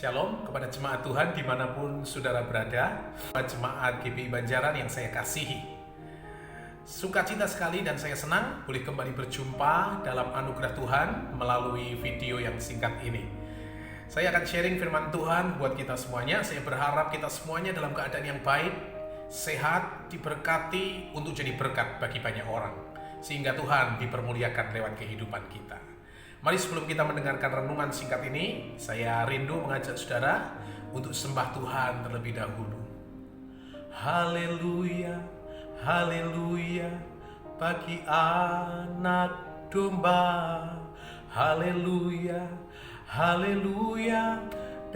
Shalom kepada jemaat Tuhan dimanapun saudara berada, jemaat GPI Banjaran yang saya kasihi. Sukacita sekali dan saya senang boleh kembali berjumpa dalam anugerah Tuhan melalui video yang singkat ini. Saya akan sharing firman Tuhan buat kita semuanya. Saya berharap kita semuanya dalam keadaan yang baik, sehat, diberkati untuk jadi berkat bagi banyak orang, sehingga Tuhan dipermuliakan lewat kehidupan kita. Mari sebelum kita mendengarkan renungan singkat ini, saya rindu mengajak saudara untuk sembah Tuhan terlebih dahulu. Haleluya, haleluya, bagi anak domba. Haleluya, haleluya,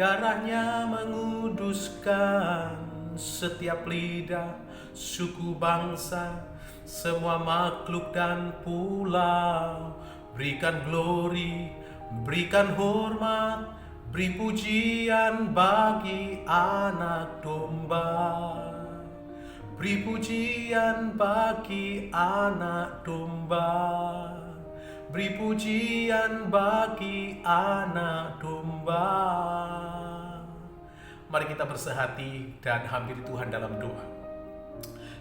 darahnya menguduskan setiap lidah, suku bangsa, semua makhluk dan pulau. Berikan glori, berikan hormat, beri pujian bagi anak domba. Beri pujian bagi anak domba. Beri pujian bagi anak domba. Mari kita bersehati dan hampiri Tuhan dalam doa.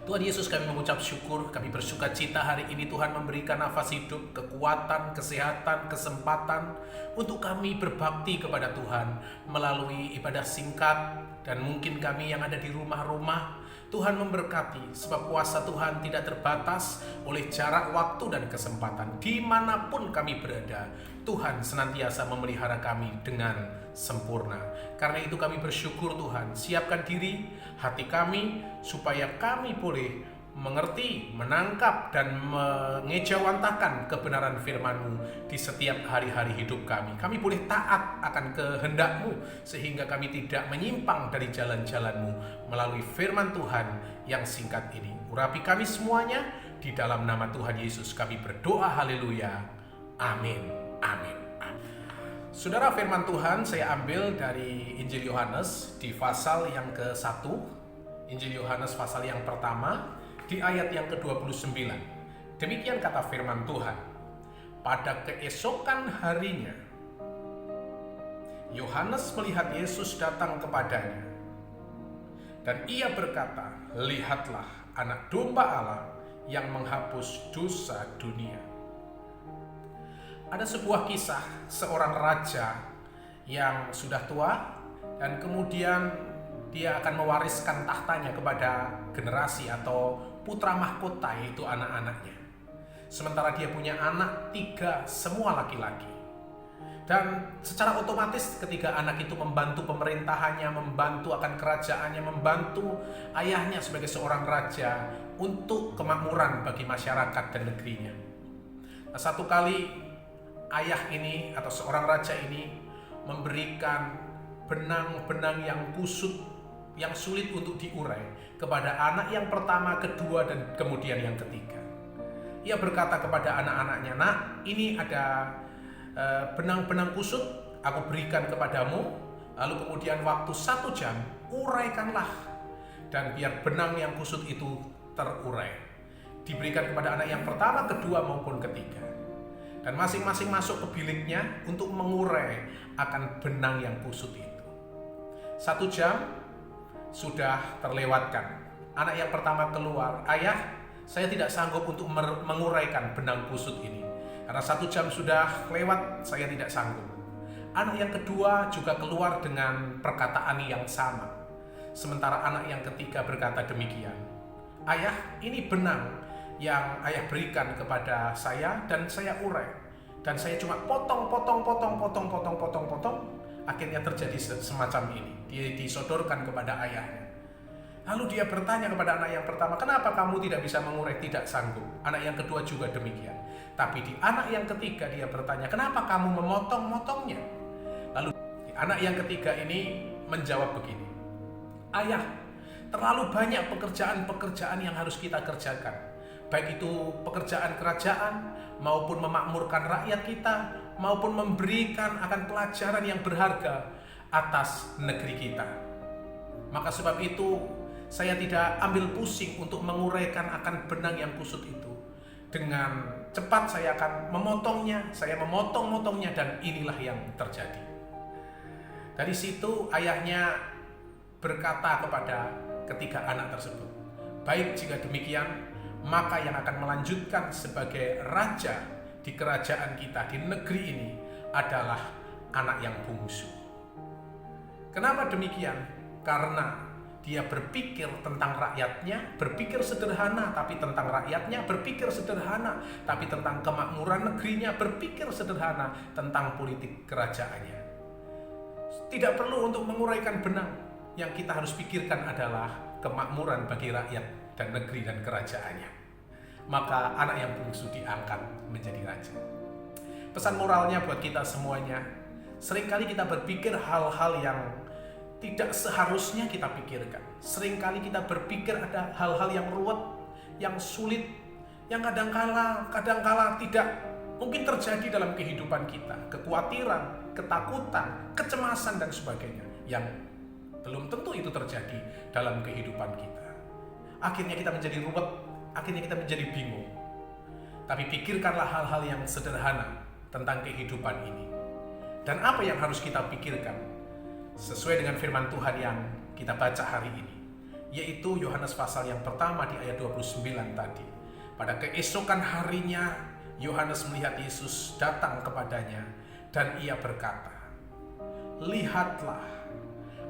Tuhan Yesus, kami mengucap syukur, kami bersuka cita hari ini Tuhan memberikan nafas hidup, kekuatan, kesehatan, kesempatan untuk kami berbakti kepada Tuhan melalui ibadah singkat. Dan mungkin kami yang ada di rumah-rumah, Tuhan memberkati sebab kuasa Tuhan tidak terbatas oleh jarak waktu dan kesempatan. Dimanapun kami berada, Tuhan senantiasa memelihara kami dengan sempurna. Karena itu kami bersyukur Tuhan, siapkan diri, hati kami, supaya kami boleh mengerti, menangkap, dan mengejawantahkan kebenaran firman-Mu di setiap hari-hari hidup kami. Kami boleh taat akan kehendak-Mu, sehingga kami tidak menyimpang dari jalan-jalan-Mu melalui firman Tuhan yang singkat ini. Urapi kami semuanya, di dalam nama Tuhan Yesus kami berdoa, haleluya, amin, amin. Saudara, firman Tuhan saya ambil dari Injil Yohanes di pasal yang ke-1, Injil Yohanes pasal yang pertama, di ayat yang ke-29. Demikian kata firman Tuhan. Pada keesokan harinya, Yohanes melihat Yesus datang kepadanya. Dan ia berkata, lihatlah anak domba Allah yang menghapus dosa dunia. Ada sebuah kisah seorang raja yang sudah tua dan kemudian dia akan mewariskan tahtanya kepada generasi atau putra mahkota, yaitu anak-anaknya. Sementara dia punya anak 3, semua laki-laki. Dan secara otomatis ketika anak itu membantu pemerintahannya, membantu akan kerajaannya, membantu ayahnya sebagai seorang raja untuk kemakmuran bagi masyarakat dan negerinya. Nah, satu kali ayah ini atau seorang raja ini memberikan benang-benang yang kusut, yang sulit untuk diurai kepada anak yang pertama, kedua, dan kemudian yang ketiga. Ia berkata kepada anak-anaknya, nak, ini ada benang-benang kusut, aku berikan kepadamu, lalu kemudian waktu 1 jam, uraikanlah, dan biar benang yang kusut itu terurai. Diberikan kepada anak yang pertama, kedua, maupun ketiga. Dan masing-masing masuk ke biliknya untuk mengurai akan benang yang kusut itu. 1 jam sudah terlewatkan. Anak yang pertama keluar, ayah, saya tidak sanggup untuk menguraikan benang kusut ini. Karena 1 jam sudah lewat, saya tidak sanggup. Anak yang kedua juga keluar dengan perkataan yang sama. Sementara anak yang ketiga berkata demikian, ayah, ini benang yang ayah berikan kepada saya dan saya urai. Dan saya cuma potong. Akhirnya terjadi semacam ini. Dia disodorkan kepada ayahnya. Lalu dia bertanya kepada anak yang pertama, kenapa kamu tidak bisa mengurai? Tidak sanggup. Anak yang kedua juga demikian. Tapi di anak yang ketiga dia bertanya, kenapa kamu memotong-motongnya? Lalu anak yang ketiga ini menjawab begini, ayah, terlalu banyak pekerjaan-pekerjaan yang harus kita kerjakan. Baik itu pekerjaan kerajaan, maupun memakmurkan rakyat kita, maupun memberikan akan pelajaran yang berharga atas negeri kita. Maka sebab itu, saya tidak ambil pusing untuk menguraikan akan benang yang kusut itu. Dengan cepat saya akan memotongnya, saya memotong-motongnya, dan inilah yang terjadi. Dari situ ayahnya berkata kepada ketiga anak tersebut, "Baik, jika demikian, maka yang akan melanjutkan sebagai raja di kerajaan kita, di negeri ini, adalah anak yang bungsu." Kenapa demikian? Karena dia berpikir tentang rakyatnya, berpikir sederhana, tapi tentang rakyatnya berpikir sederhana, tapi tentang kemakmuran negerinya berpikir sederhana, tentang politik kerajaannya. Tidak perlu untuk menguraikan benang. Yang kita harus pikirkan adalah kemakmuran bagi rakyat dan negeri dan kerajaannya. Maka anak yang bungsu diangkat menjadi raja. Pesan moralnya buat kita semuanya, seringkali kita berpikir hal-hal yang tidak seharusnya kita pikirkan. Seringkali kita berpikir ada hal-hal yang ruwet, yang sulit, yang kadangkala tidak mungkin terjadi dalam kehidupan kita. Kekhawatiran, ketakutan, kecemasan dan sebagainya yang belum tentu itu terjadi dalam kehidupan kita. Akhirnya kita menjadi ruwet, akhirnya kita menjadi bingung. Tapi pikirkanlah hal-hal yang sederhana tentang kehidupan ini. Dan apa yang harus kita pikirkan? Sesuai dengan firman Tuhan yang kita baca hari ini, yaitu Yohanes pasal yang pertama di ayat 29 tadi. Pada keesokan harinya, Yohanes melihat Yesus datang kepadanya dan ia berkata, "Lihatlah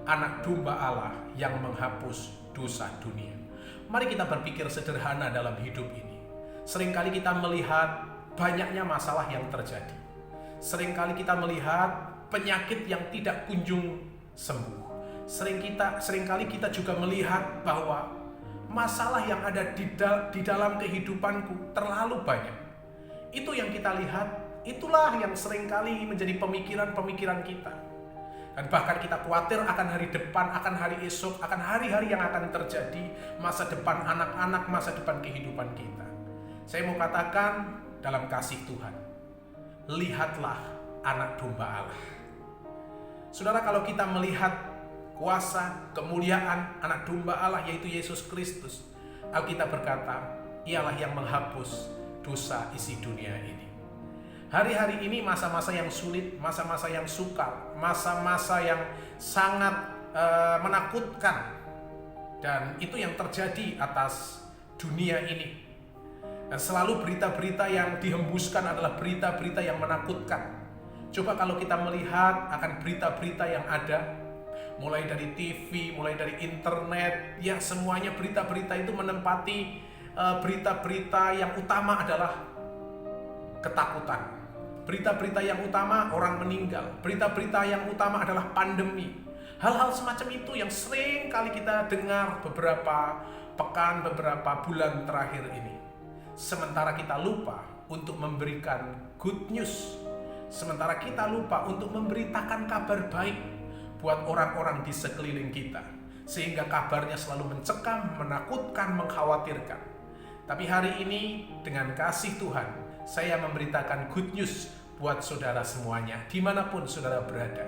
anak domba Allah yang menghapus dosa dunia." Mari kita berpikir sederhana dalam hidup ini. Seringkali kita melihat banyaknya masalah yang terjadi. Seringkali kita melihat penyakit yang tidak kunjung sembuh. Seringkali kita juga melihat bahwa masalah yang ada di dalam kehidupanku terlalu banyak. Itu yang kita lihat, itulah yang seringkali menjadi pemikiran-pemikiran kita. Dan bahkan kita khawatir akan hari depan, akan hari esok, akan hari-hari yang akan terjadi, masa depan anak-anak, masa depan kehidupan kita. Saya mau katakan dalam kasih Tuhan, lihatlah anak domba Allah. Saudara, kalau kita melihat kuasa, kemuliaan anak domba Allah yaitu Yesus Kristus, Alkitab berkata, ialah yang menghapus dosa isi dunia ini. Hari-hari ini masa-masa yang sulit, masa-masa yang sukar, masa-masa yang sangat menakutkan. Dan itu yang terjadi atas dunia ini. Dan selalu berita-berita yang dihembuskan adalah berita-berita yang menakutkan. Coba kalau kita melihat akan berita-berita yang ada, mulai dari TV, mulai dari internet, ya semuanya berita-berita itu menempati berita-berita yang utama adalah ketakutan. Berita-berita yang utama orang meninggal. Berita-berita yang utama adalah pandemi. Hal-hal semacam itu yang sering kali kita dengar beberapa pekan, beberapa bulan terakhir ini. Sementara kita lupa untuk memberikan good news. Sementara kita lupa untuk memberitakan kabar baik buat orang-orang di sekeliling kita. Sehingga kabarnya selalu mencekam, menakutkan, mengkhawatirkan. Tapi hari ini dengan kasih Tuhan, saya memberitakan good news buat saudara semuanya, dimanapun saudara berada.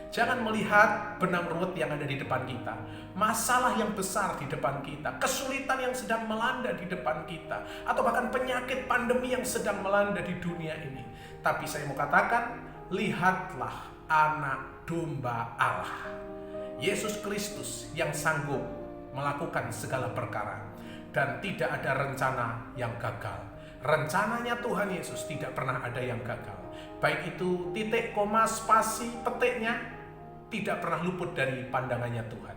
Jangan melihat benang ruwet yang ada di depan kita, masalah yang besar di depan kita, kesulitan yang sedang melanda di depan kita, atau bahkan penyakit pandemi yang sedang melanda di dunia ini. Tapi saya mau katakan, lihatlah anak domba Allah, Yesus Kristus yang sanggup melakukan segala perkara dan tidak ada rencana yang gagal. Rencananya Tuhan Yesus tidak pernah ada yang gagal. Baik itu titik, koma, spasi, petiknya tidak pernah luput dari pandangannya Tuhan.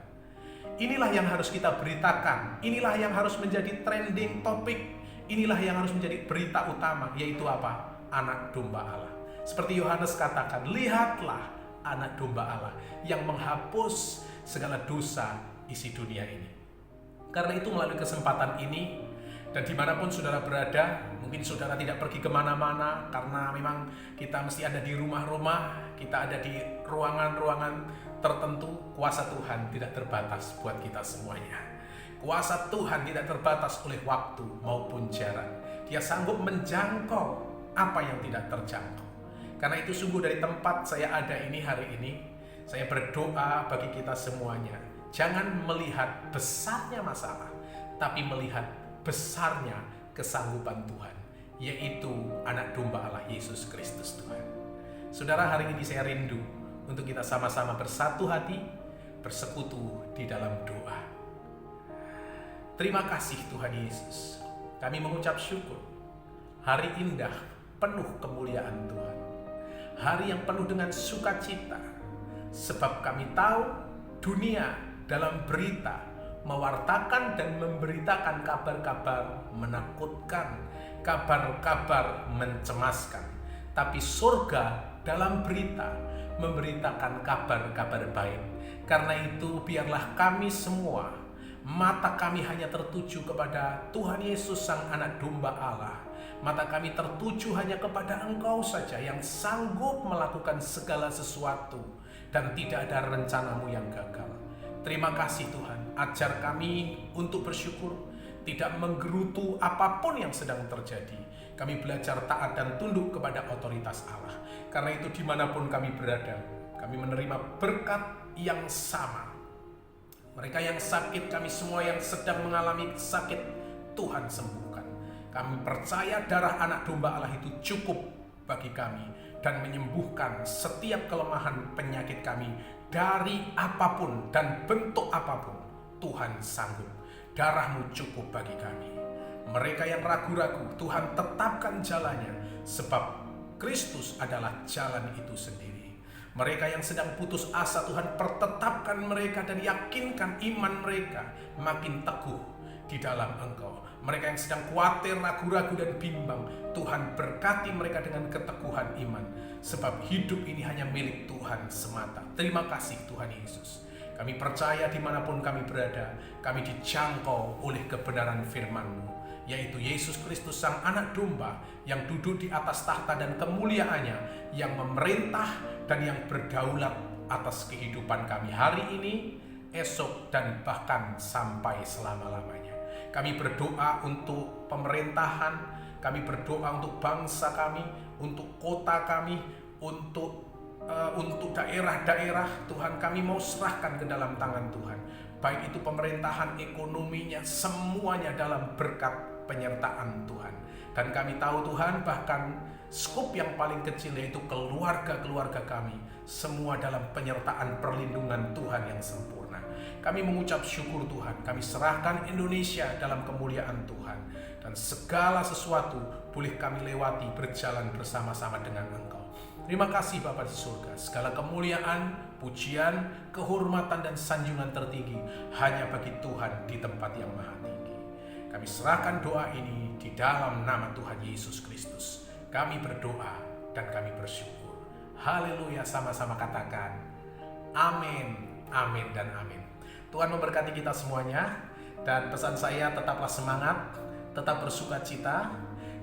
Inilah yang harus kita beritakan. Inilah yang harus menjadi trending topik. Inilah yang harus menjadi berita utama, yaitu apa? Anak domba Allah. Seperti Yohanes katakan, lihatlah anak domba Allah yang menghapus segala dosa isi dunia ini. Karena itu melalui kesempatan ini, dan dimanapun saudara berada, mungkin saudara tidak pergi kemana-mana karena memang kita mesti ada di rumah-rumah, kita ada di ruangan-ruangan tertentu. Kuasa Tuhan tidak terbatas buat kita semuanya. Kuasa Tuhan tidak terbatas oleh waktu maupun jarak. Dia sanggup menjangkau apa yang tidak terjangkau. Karena itu sungguh dari tempat saya ada ini hari ini, saya berdoa bagi kita semuanya. Jangan melihat besarnya masalah, tapi melihat besarnya kesanggupan Tuhan, yaitu anak domba Allah Yesus Kristus Tuhan. Saudara, hari ini saya rindu untuk kita sama-sama bersatu hati, bersekutu di dalam doa. Terima kasih Tuhan Yesus. Kami mengucap syukur. Hari indah, penuh kemuliaan Tuhan. Hari yang penuh dengan sukacita. Sebab kami tahu dunia dalam berita mewartakan dan memberitakan kabar-kabar menakutkan, kabar-kabar mencemaskan. Tapi surga dalam berita memberitakan kabar-kabar baik. Karena itu biarlah kami semua, mata kami hanya tertuju kepada Tuhan Yesus Sang Anak Domba Allah. Mata kami tertuju hanya kepada Engkau saja yang sanggup melakukan segala sesuatu dan tidak ada rencanamu yang gagal. Terima kasih Tuhan, ajar kami untuk bersyukur, tidak menggerutu apapun yang sedang terjadi. Kami belajar taat dan tunduk kepada otoritas Allah. Karena itu dimanapun kami berada, kami menerima berkat yang sama. Mereka yang sakit, kami semua yang sedang mengalami sakit, Tuhan sembuhkan. Kami percaya darah anak domba Allah itu cukup bagi kami dan menyembuhkan setiap kelemahan penyakit kami dari apapun dan bentuk apapun. Tuhan sanggup, darahmu cukup bagi kami. Mereka yang ragu-ragu, Tuhan tetapkan jalannya, sebab Kristus adalah jalan itu sendiri. Mereka yang sedang putus asa, Tuhan pertetapkan mereka dan yakinkan iman mereka makin teguh di dalam Engkau. Mereka yang sedang khawatir, ragu-ragu dan bimbang, Tuhan berkati mereka dengan keteguhan iman. Sebab hidup ini hanya milik Tuhan semata. Terima kasih Tuhan Yesus. Kami percaya dimanapun kami berada, kami dijangkau oleh kebenaran firman-Mu, yaitu Yesus Kristus Sang Anak Domba yang duduk di atas tahta dan kemuliaannya, yang memerintah dan yang berdaulat atas kehidupan kami hari ini, esok, dan bahkan sampai selama-lamanya. Kami berdoa untuk pemerintahan, kami berdoa untuk bangsa kami, untuk kota kami, untuk daerah-daerah. Tuhan, kami mau serahkan ke dalam tangan Tuhan. Baik itu pemerintahan, ekonominya, semuanya dalam berkat penyertaan Tuhan. Dan kami tahu Tuhan, bahkan skup yang paling kecil yaitu keluarga-keluarga kami, semua dalam penyertaan perlindungan Tuhan yang sempurna. Kami mengucap syukur Tuhan, kami serahkan Indonesia dalam kemuliaan Tuhan. Dan segala sesuatu boleh kami lewati berjalan bersama-sama dengan Engkau. Terima kasih Bapa di surga, segala kemuliaan, pujian, kehormatan dan sanjungan tertinggi hanya bagi Tuhan di tempat yang maha tinggi. Kami serahkan doa ini di dalam nama Tuhan Yesus Kristus. Kami berdoa dan kami bersyukur. Haleluya, sama-sama katakan amin, amin dan amin. Tuhan memberkati kita semuanya, dan pesan saya tetaplah semangat, tetap bersukacita,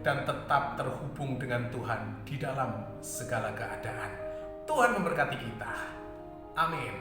dan tetap terhubung dengan Tuhan di dalam segala keadaan. Tuhan memberkati kita. Amin.